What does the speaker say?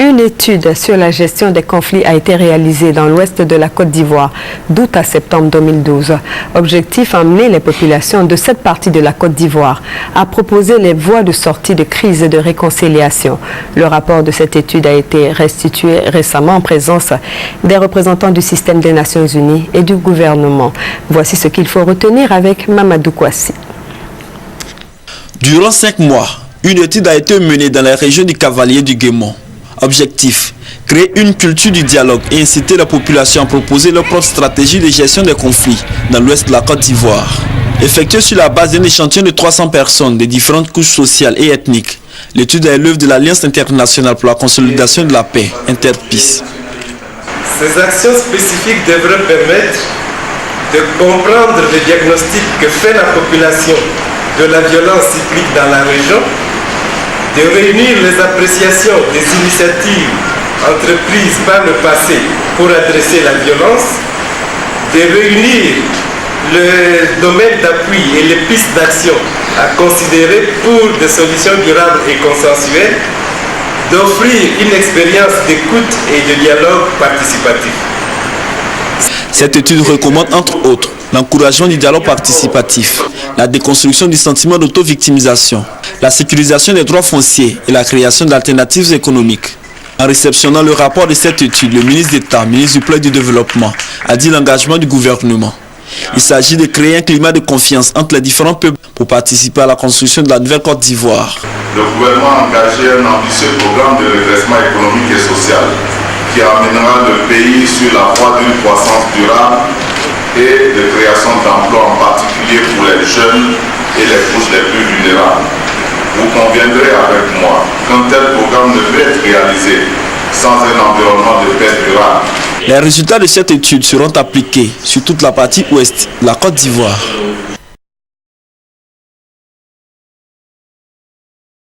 Une étude sur la gestion des conflits a été réalisée dans l'ouest de la Côte d'Ivoire d'août à septembre 2012. Objectif, amener les populations de cette partie de la Côte d'Ivoire à proposer les voies de sortie de crise et de réconciliation. Le rapport de cette étude a été restitué récemment en présence des représentants du système des Nations Unies et du gouvernement. Voici ce qu'il faut retenir avec Mamadou Kouassi. Durant 5 mois, une étude a été menée dans la région du Cavalier du Guémont. Objectif, créer une culture du dialogue et inciter la population à proposer leur propre stratégie de gestion des conflits dans l'ouest de la Côte d'Ivoire. Effectuée sur la base d'un échantillon de 300 personnes de différentes couches sociales et ethniques, l'étude est l'œuvre de l'Alliance internationale pour la consolidation de la paix, Interpeace. Ces actions spécifiques devraient permettre de comprendre le diagnostic que fait la population de la violence cyclique dans la région, de réunir les appréciations des initiatives entreprises par le passé pour adresser la violence, de réunir le domaine d'appui et les pistes d'action à considérer pour des solutions durables et consensuelles, d'offrir une expérience d'écoute et de dialogue participatif. Cette étude recommande entre autres l'encouragement du dialogue participatif, la déconstruction du sentiment d'auto-victimisation, la sécurisation des droits fonciers et la création d'alternatives économiques. En réceptionnant le rapport de cette étude, le ministre d'État, ministre du Plan du Développement, a dit l'engagement du gouvernement. Il s'agit de créer un climat de confiance entre les différents peuples pour participer à la construction de la nouvelle Côte d'Ivoire. Le gouvernement a engagé un ambitieux programme de redressement économique et social qui amènera le pays sur la voie d'une croissance durable et de création d'emplois, en particulier pour les jeunes et les couches les plus vulnérables. Vous conviendrez avec moi qu'un tel programme ne peut être réalisé sans un environnement de paix durable. Les résultats de cette étude seront appliqués sur toute la partie ouest de la Côte d'Ivoire.